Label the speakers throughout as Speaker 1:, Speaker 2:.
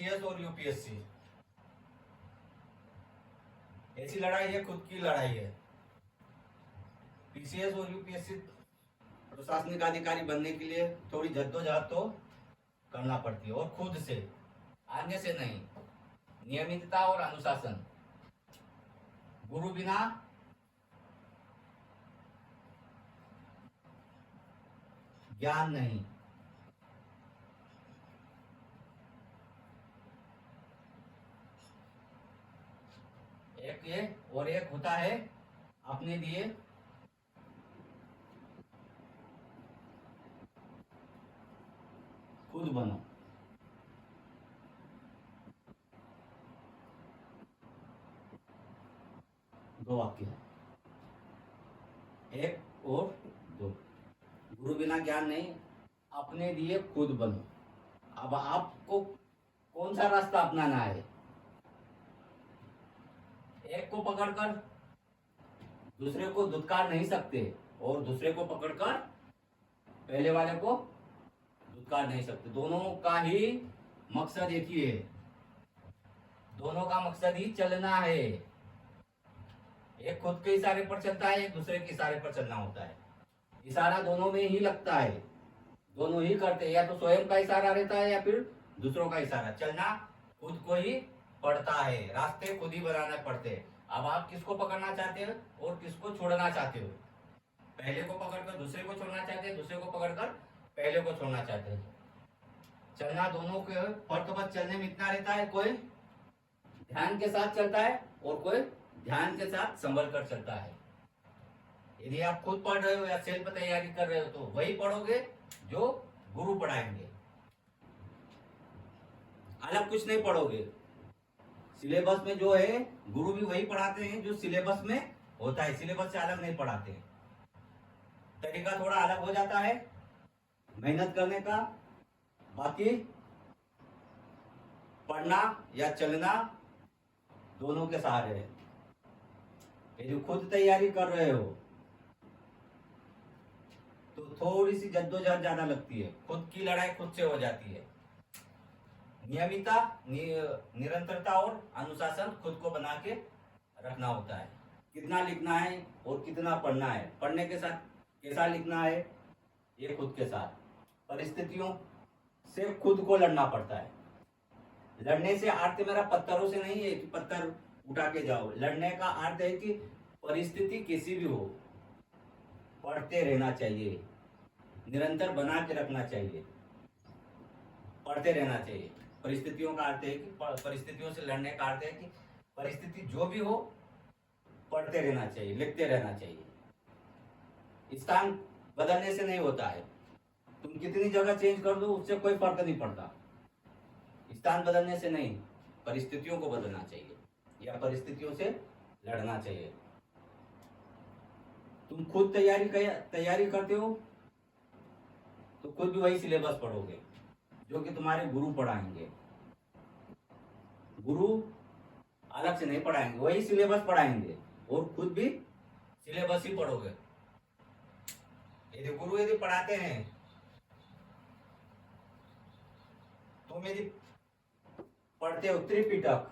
Speaker 1: PCS और UPSC, ऐसी लड़ाई है, खुद की लड़ाई है। पीसीएस और यूपीएससी प्रशासनिक अधिकारी बनने के लिए थोड़ी जद्दोजहद तो करना पड़ती है, और खुद से, अन्य से नहीं। नियमितता और अनुशासन, गुरु बिना ज्ञान नहीं। एक ये और एक होता है अपने लिए खुद बनो। दो वाक्य है, एक और दो। गुरु बिना ज्ञान नहीं, अपने लिए खुद बनो। अब आपको कौन सा रास्ता अपनाना है? एक को पकड़कर दूसरे को धुतकार नहीं सकते, और दूसरे को पकड़कर पहले वाले को धुतकार नहीं सकते। दोनों का ही मकसद एक ही है, दोनों का मकसद ही चलना है। एक खुद के इशारे पर चलता है, एक दूसरे के इशारे पर चलना होता है। इशारा दोनों में ही लगता है, दोनों ही करते हैं, या तो स्वयं का इशारा रहता है या फिर दूसरों का इशारा। चलना खुद को ही पड़ता है, रास्ते खुद ही बनाना पड़ते हैं। अब आप किसको पकड़ना चाहते हो और किसको छोड़ना चाहते हो? पहले को पकड़कर दूसरे को छोड़ना चाहते हैं, दूसरे को पकड़कर पहले को छोड़ना चाहते हैं। चलना दोनों के फर्क बस चलने में इतना रहता है, कोई ध्यान के साथ चलता है और कोई ध्यान के साथ संभल कर चलता है। यदि आप खुद पढ़ रहे हो या सेल्फ तैयारी कर रहे हो तो वही पढ़ोगे जो गुरु पढ़ाएंगे, अलग कुछ नहीं पढ़ोगे। सिलेबस में जो है गुरु भी वही पढ़ाते हैं जो सिलेबस में होता है, सिलेबस से अलग नहीं पढ़ाते हैं। तरीका थोड़ा अलग हो जाता है मेहनत करने का, बाकी पढ़ना या चलना दोनों के सहारे है। यदि खुद तैयारी कर रहे हो तो थोड़ी सी जद्दोजहद ज्यादा लगती है, खुद की लड़ाई खुद से हो जाती है। नियमितता, निरंतरता और अनुशासन खुद को बना के रखना होता है। कितना लिखना है और कितना पढ़ना है, पढ़ने के साथ कैसा लिखना है, ये खुद के साथ। परिस्थितियों से खुद को लड़ना पड़ता है। लड़ने से अर्थ मेरा पत्थरों से नहीं है कि पत्थर उठा के जाओ। लड़ने का अर्थ है कि परिस्थिति किसी भी हो, पढ़ते रहना चाहिए, निरंतर बना के रखना चाहिए, पढ़ते रहना चाहिए। परिस्थितियों का अर्थ है कि परिस्थितियों से लड़ने का अर्थ है कि परिस्थिति जो भी हो पढ़ते रहना चाहिए, लिखते रहना चाहिए। स्थान बदलने से नहीं होता है, तुम कितनी जगह चेंज कर दो उससे कोई फर्क नहीं पड़ता। स्थान बदलने से नहीं, परिस्थितियों को बदलना चाहिए या परिस्थितियों से लड़ना चाहिए। तुम खुद तैयारी करते हो तो खुद भी वही सिलेबस पढ़ोगे जो कि तुम्हारे गुरु पढ़ाएंगे। गुरु अलग से नहीं पढ़ाएंगे, वही सिलेबस पढ़ाएंगे और खुद भी सिलेबस ही पढ़ोगे। यदि गुरु यदि पढ़ाते हैं, तुम यदि पढ़ते हो त्रिपिटक,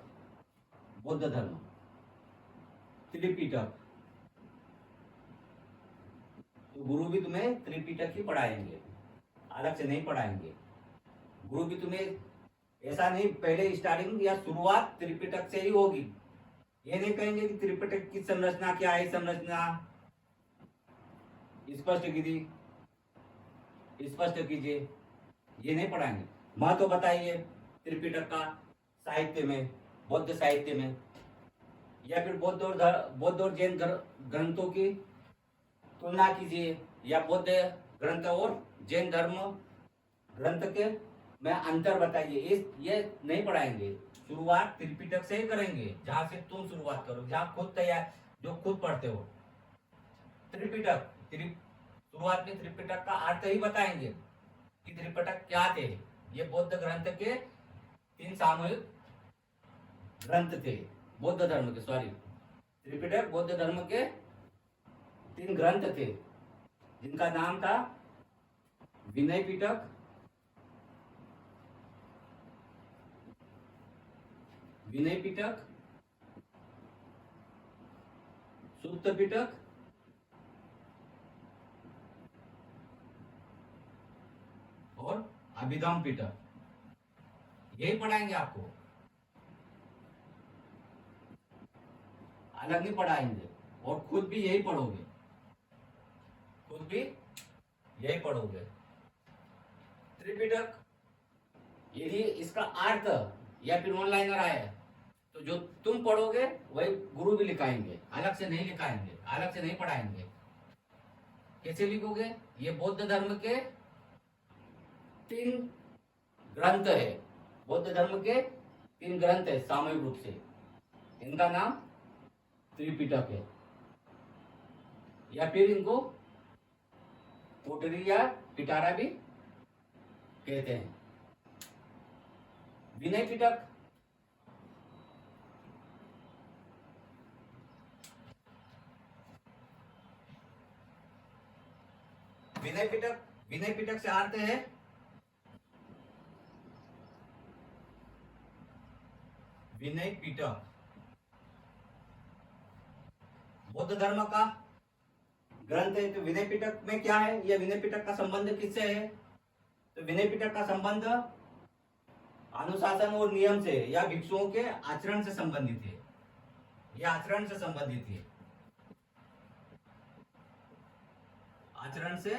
Speaker 1: बौद्ध धर्म त्रिपिटक, तो गुरु भी तुम्हें त्रिपिटक ही पढ़ाएंगे, अलग से नहीं पढ़ाएंगे। गुरु भी तुम्हें ऐसा नहीं, पहले स्टार्टिंग या शुरुआत त्रिपिटक से ही होगी। ये नहीं कहेंगे कि त्रिपिटक की संरचना क्या है, संरचना स्पष्ट कीजिए, ये नहीं पढ़ाएंगे। महत्व बताइए त्रिपिटक का साहित्य में, बौद्ध साहित्य में, या फिर बौद्ध और जैन ग्रंथों की तुलना कीजिए, या बौद्ध ग्रंथ और जैन धर्म ग्रंथ के में अंतर बताइए। ये नहीं पढ़ाएंगे। शुरुआत त्रिपिटक से ही करेंगे, जहां से तुम शुरुआत करो, जहां खुद तैयार, जो खुद पढ़ते हो। त्रिपिटक शुरुआत में त्रिपिटक का अर्थ ही बताएंगे कि त्रिपिटक क्या थे। ये बौद्ध ग्रंथ के 3 सामूहिक ग्रंथ थे, बौद्ध धर्म के, सॉरी, त्रिपिटक बौद्ध धर्म के 3 ग्रंथ थे, जिनका नाम था विनय पिटक, विनय पिटक, सुत्त पिटक, और अभिधम पिटक, यही पढ़ाएंगे आपको, अलग नहीं पढ़ाएंगे। और खुद भी यही पढ़ोगे, खुद भी यही पढ़ोगे। त्रिपिटक, यदि इसका अर्थ या फिर ऑनलाइनर आए तो जो तुम पढ़ोगे वही गुरु भी लिखाएंगे, अलग से नहीं लिखाएंगे, अलग से नहीं पढ़ाएंगे। कैसे लिखोगे? ये बौद्ध धर्म के 3 ग्रंथ है, बौद्ध धर्म के 3 ग्रंथ है सामूहिक रूप से, इनका नाम त्रिपिटक है, या फिर इनको कोटरी या पिटारा भी कहते हैं। विनय पिटक, विनय पिटक, विनय पिटक से अर्थ है विनय पिटक बौद्ध धर्म का ग्रंथ है। तो विनय पिटक में क्या है, यह विनय पिटक का संबंध किससे है? तो विनय पिटक का संबंध अनुशासन और नियम से या भिक्षुओं के आचरण से संबंधित है, यह आचरण से संबंधित है, आचरण से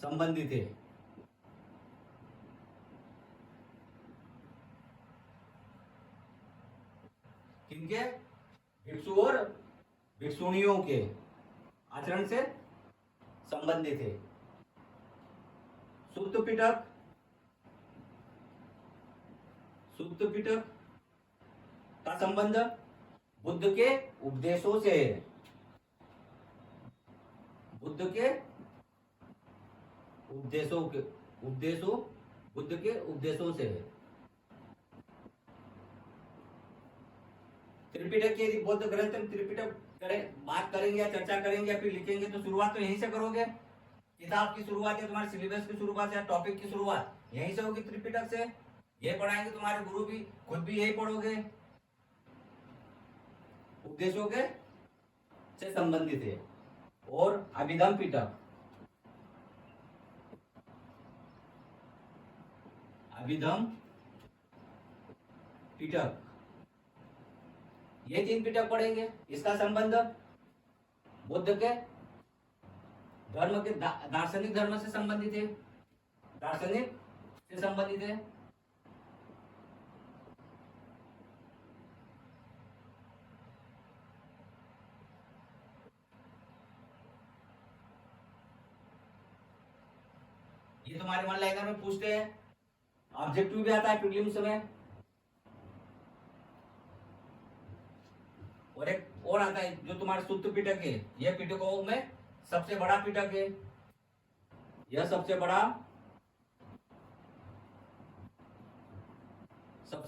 Speaker 1: संबंधित है। किनके? भिक्षु और भिक्षुणियों के आचरण से संबंधित है। सुत्त पिटक, सुत्त पिटक का संबंध बुद्ध के उपदेशों से है, बुद्ध के उपदेशों बुद्ध के उपदेशों से है। त्रिपिटक के यदि बौद्ध ग्रंथ में त्रिपिटक बात करेंगे या चर्चा करेंगे या फिर लिखेंगे तो शुरुआत तो यहीं से करोगे। किताब की शुरुआत या तुम्हारे सिलेबस की शुरुआत या टॉपिक की शुरुआत यहीं से होगी, त्रिपिटक से। ये पढ़ाएंगे तुम्हारे गुरु भी, खुद भी यही पढ़ोगे, उपदेशों के से संबंधित है। और अभिधम पिटक, अभिधम पिटक, ये 3 पिटक पढ़ेंगे। इसका संबंध बुद्ध के धर्म के दार्शनिक धर्म से संबंधित है, दार्शनिक से संबंधित है। ये तुम्हारे वन लाइनर में पूछते हैं, ऑब्जेक्टिव भी आता है प्रीलिम्स में, और एक और आता है जो तुम्हारे सुत्त पिटक है। यह पिटकों में सबसे बड़ा पिटक है, यह सबसे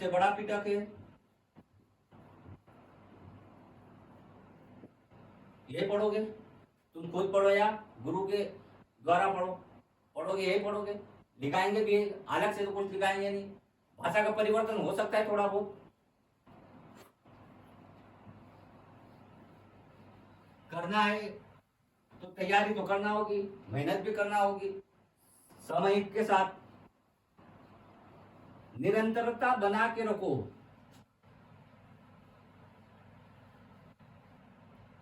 Speaker 1: बड़ा पिटक है। ये पढ़ोगे, तुम खुद पढ़ो या गुरु के द्वारा पढ़ोगे, यही पढ़ोगे। लिखाएंगे भी अलग से तो कुछ लिखाएंगे नहीं, भाषा का परिवर्तन हो सकता है थोड़ा बहुत, करना है तो तैयारी तो करना होगी, मेहनत भी करना होगी, समय के साथ निरंतरता बना के रखो।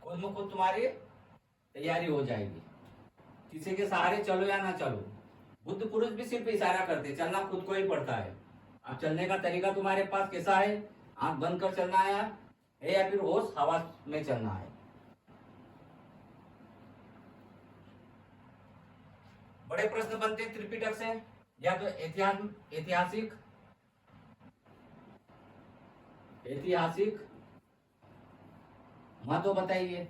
Speaker 1: खुद में खुद तुम्हारी तैयारी हो जाएगी। किसी के सहारे चलो या ना चलो, बुद्ध पुरुष भी सिर्फ इशारा करते, चलना खुद को ही पड़ता है। अब चलने का तरीका तुम्हारे पास कैसा है? आंख बंद कर चलना है या फिर होश हवास में चलना है? बड़े प्रश्न बनते हैं त्रिपिटक से, या तो ऐतिहासिक महत्व बताइए,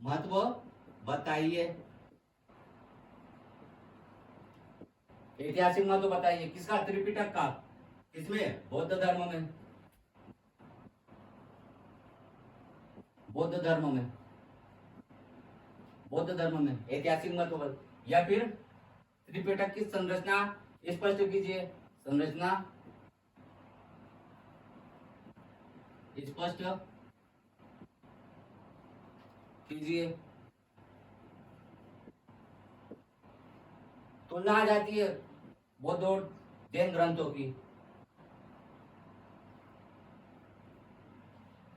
Speaker 1: महत्व बताइए, ऐतिहासिक महत्व बताइए। किसका? त्रिपिटक का। किसमें? बौद्ध धर्म में, बौद्ध धर्म में, बौद्ध धर्म में ऐतिहासिक महत्व। या फिर त्रिपिटक की संरचना स्पष्ट कीजिए, संरचना स्पष्ट कीजिए। तुलना आ जाती है बौद्ध और जैन ग्रंथों की।